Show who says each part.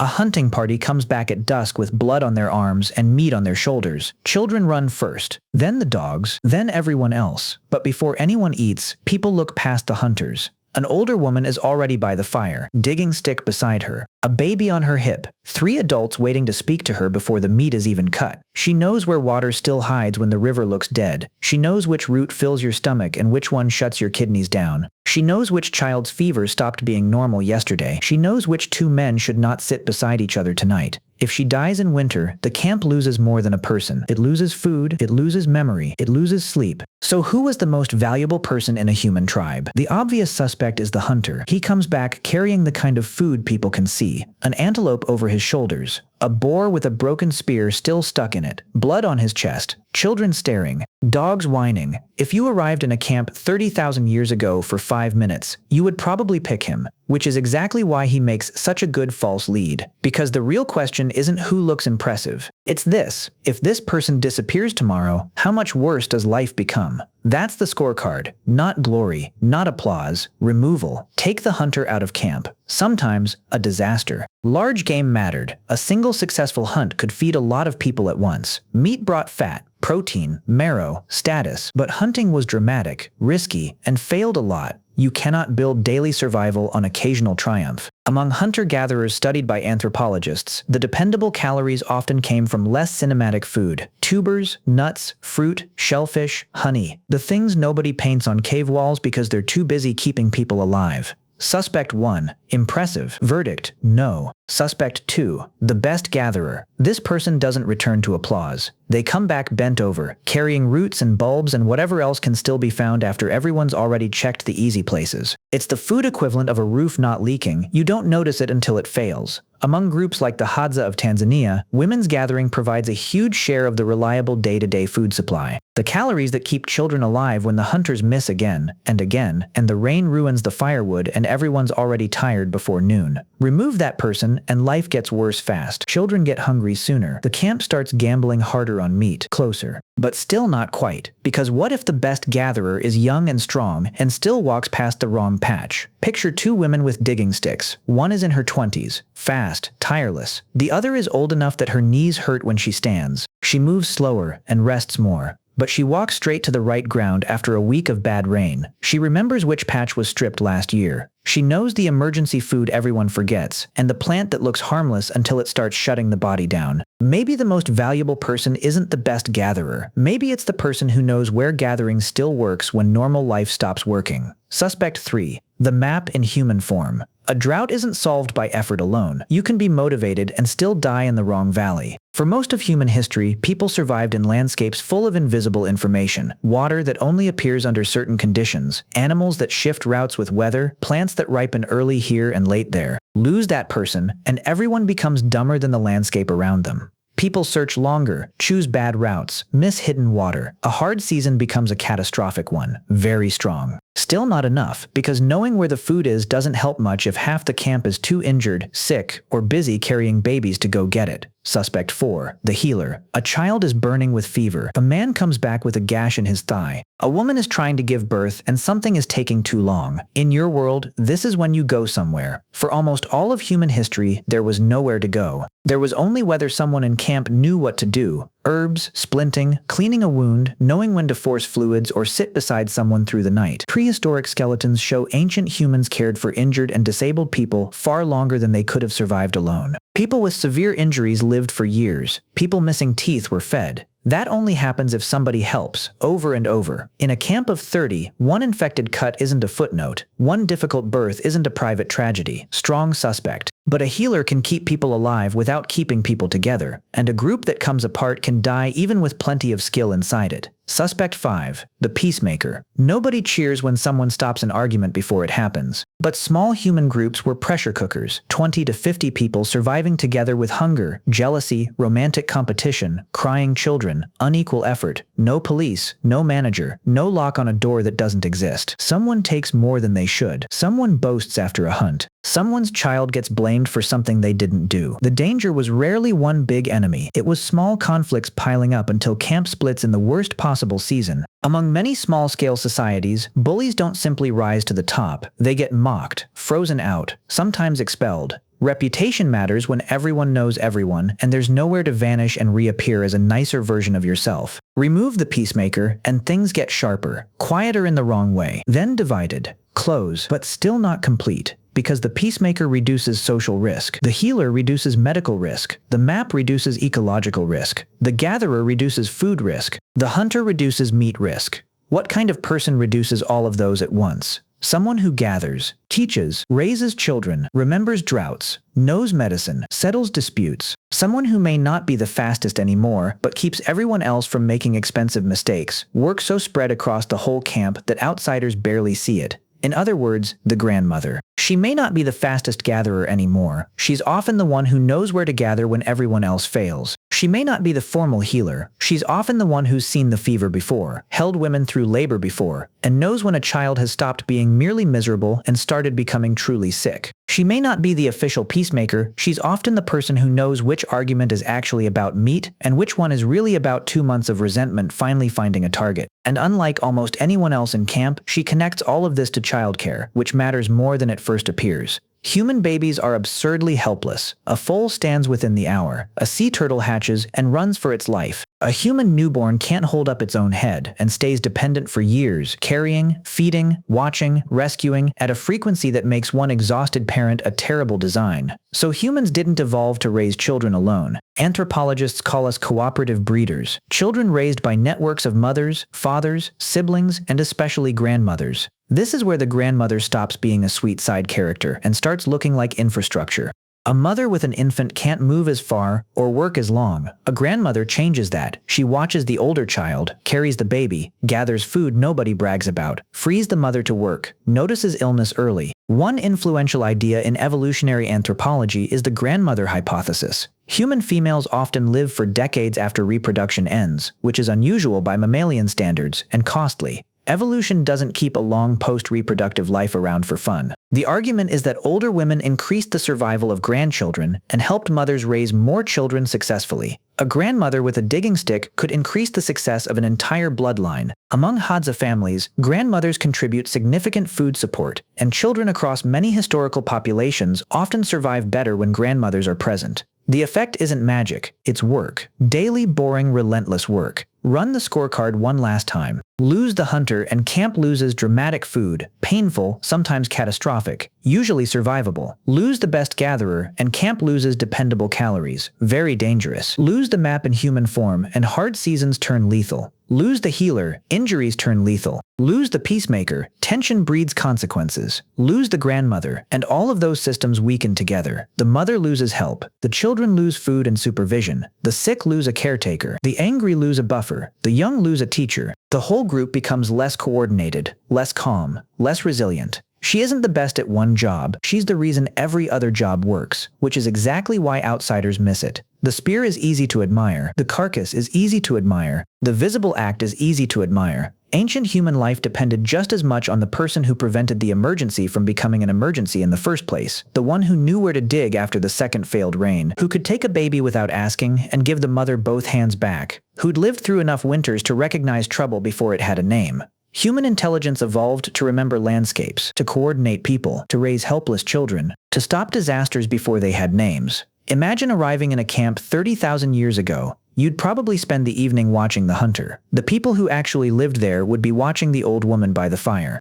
Speaker 1: A hunting party comes back at dusk with blood on their arms and meat on their shoulders. Children run first, then the dogs, then everyone else. But before anyone eats, people look past the hunters. An older woman is already by the fire, digging stick beside her. A baby on her hip. 3 adults waiting to speak to her before the meat is even cut. She knows where water still hides when the river looks dead. She knows which root fills your stomach and which one shuts your kidneys down. She knows which child's fever stopped being normal yesterday. She knows which 2 men should not sit beside each other tonight. If she dies in winter, the camp loses more than a person. It loses food, it loses memory, it loses sleep. So who was the most valuable person in a human tribe? The obvious suspect is the hunter. He comes back carrying the kind of food people can see. An antelope over his shoulders. A boar with a broken spear still stuck in it. Blood on his chest. Children staring. Dogs whining. If you arrived in a camp 30,000 years ago for 5 minutes, you would probably pick him, which is exactly why he makes such a good false lead. Because the real question isn't who looks impressive. It's this: if this person disappears tomorrow, how much worse does life become? That's the scorecard. Not glory, not applause, removal. Take the hunter out of camp. Sometimes, a disaster. Large game mattered. A single successful hunt could feed a lot of people at once. Meat brought fat, protein, marrow, status. But hunting was dramatic, risky, and failed a lot. You cannot build daily survival on occasional triumph. Among hunter-gatherers studied by anthropologists, the dependable calories often came from less cinematic food. Tubers, nuts, fruit, shellfish, honey. The things nobody paints on cave walls because they're too busy keeping people alive. Suspect 1. Impressive. Verdict: no. Suspect 2. The best gatherer. This person doesn't return to applause. They come back bent over, carrying roots and bulbs and whatever else can still be found after everyone's already checked the easy places. It's the food equivalent of a roof not leaking. You don't notice it until it fails. Among groups like the Hadza of Tanzania, women's gathering provides a huge share of the reliable day-to-day food supply. The calories that keep children alive when the hunters miss again, and the rain ruins the firewood and everyone's already tired before noon. Remove that person and life gets worse fast. Children get hungry sooner. The camp starts gambling harder on meat. Closer. But still not quite. Because what if the best gatherer is young and strong and still walks past the wrong patch? Picture 2 women with digging sticks. One is in her 20s, fast, tireless. The other is old enough that her knees hurt when she stands. She moves slower and rests more. But she walks straight to the right ground after a week of bad rain. She remembers which patch was stripped last year. She knows the emergency food everyone forgets, and the plant that looks harmless until it starts shutting the body down. Maybe the most valuable person isn't the best gatherer. Maybe it's the person who knows where gathering still works when normal life stops working. Suspect 3. The map in human form. A drought isn't solved by effort alone. You can be motivated and still die in the wrong valley. For most of human history, people survived in landscapes full of invisible information. Water that only appears under certain conditions, animals that shift routes with weather, plants that ripen early here and late there. Lose that person, and everyone becomes dumber than the landscape around them. People search longer, choose bad routes, miss hidden water. A hard season becomes a catastrophic one, very strong. Still not enough, because knowing where the food is doesn't help much if half the camp is too injured, sick, or busy carrying babies to go get it. Suspect 4. The healer. A child is burning with fever. A man comes back with a gash in his thigh. A woman is trying to give birth and something is taking too long. In your world, this is when you go somewhere. For almost all of human history, there was nowhere to go. There was only whether someone in camp knew what to do. Herbs, splinting, cleaning a wound, knowing when to force fluids or sit beside someone through the night. Prehistoric skeletons show ancient humans cared for injured and disabled people far longer than they could have survived alone. People with severe injuries lived for years. People missing teeth were fed. That only happens if somebody helps, over and over. In a camp of 30, one infected cut isn't a footnote. One difficult birth isn't a private tragedy. Strong suspect. But a healer can keep people alive without keeping people together, and a group that comes apart can die even with plenty of skill inside it. Suspect 5. The peacemaker. Nobody cheers when someone stops an argument before it happens. But small human groups were pressure cookers, 20 to 50 people surviving together with hunger, jealousy, romantic competition, crying children, unequal effort, no police, no manager, no lock on a door that doesn't exist. Someone takes more than they should. Someone boasts after a hunt. Someone's child gets blamed for something they didn't do. The danger was rarely one big enemy. It was small conflicts piling up until camp splits in the worst possible possible season. Among many small-scale societies, bullies don't simply rise to the top. They get mocked, frozen out, sometimes expelled. Reputation matters when everyone knows everyone, and there's nowhere to vanish and reappear as a nicer version of yourself. Remove the peacemaker, and things get sharper, quieter in the wrong way, then divided, close, but still not complete. Because the peacemaker reduces social risk, the healer reduces medical risk, the map reduces ecological risk, the gatherer reduces food risk, the hunter reduces meat risk. What kind of person reduces all of those at once? Someone who gathers, teaches, raises children, remembers droughts, knows medicine, settles disputes. Someone who may not be the fastest anymore, but keeps everyone else from making expensive mistakes. Work so spread across the whole camp that outsiders barely see it. In other words, the grandmother. She may not be the fastest gatherer anymore. She's often the one who knows where to gather when everyone else fails. She may not be the formal healer. She's often the one who's seen the fever before, held women through labor before, and knows when a child has stopped being merely miserable and started becoming truly sick. She may not be the official peacemaker. She's often the person who knows which argument is actually about meat and which one is really about 2 months of resentment finally finding a target. And unlike almost anyone else in camp, she connects all of this to childcare, which matters more than it first appears. Human babies are absurdly helpless. A foal stands within the hour. A sea turtle hatches and runs for its life. A human newborn can't hold up its own head and stays dependent for years, carrying, feeding, watching, rescuing, at a frequency that makes one exhausted parent a terrible design. So humans didn't evolve to raise children alone. Anthropologists call us cooperative breeders, children raised by networks of mothers, fathers, siblings, and especially grandmothers. This is where the grandmother stops being a sweet side character and starts looking like infrastructure. A mother with an infant can't move as far or work as long. A grandmother changes that. She watches the older child, carries the baby, gathers food nobody brags about, frees the mother to work, notices illness early. One influential idea in evolutionary anthropology is the grandmother hypothesis. Human females often live for decades after reproduction ends, which is unusual by mammalian standards and costly. Evolution doesn't keep a long post-reproductive life around for fun. The argument is that older women increased the survival of grandchildren and helped mothers raise more children successfully. A grandmother with a digging stick could increase the success of an entire bloodline. Among Hadza families, grandmothers contribute significant food support, and children across many historical populations often survive better when grandmothers are present. The effect isn't magic, it's work. Daily, boring, relentless work. Run the scorecard one last time. Lose the hunter and camp loses dramatic food, painful, sometimes catastrophic, usually survivable. Lose the best gatherer and camp loses dependable calories, very dangerous. Lose the map in human form and hard seasons turn lethal. Lose the healer, injuries turn lethal. Lose the peacemaker, tension breeds consequences. Lose the grandmother, and all of those systems weaken together. The mother loses help. The children lose food and supervision. The sick lose a caretaker. The angry lose a buffer. The young lose a teacher. The whole group becomes less coordinated, less calm, less resilient. She isn't the best at one job. She's the reason every other job works, which is exactly why outsiders miss it. The spear is easy to admire. The carcass is easy to admire. The visible act is easy to admire. Ancient human life depended just as much on the person who prevented the emergency from becoming an emergency in the first place, the one who knew where to dig after the second failed rain, who could take a baby without asking and give the mother both hands back, who'd lived through enough winters to recognize trouble before it had a name. Human intelligence evolved to remember landscapes, to coordinate people, to raise helpless children, to stop disasters before they had names. Imagine arriving in a camp 30,000 years ago. You'd probably spend the evening watching the hunter. The people who actually lived there would be watching the old woman by the fire.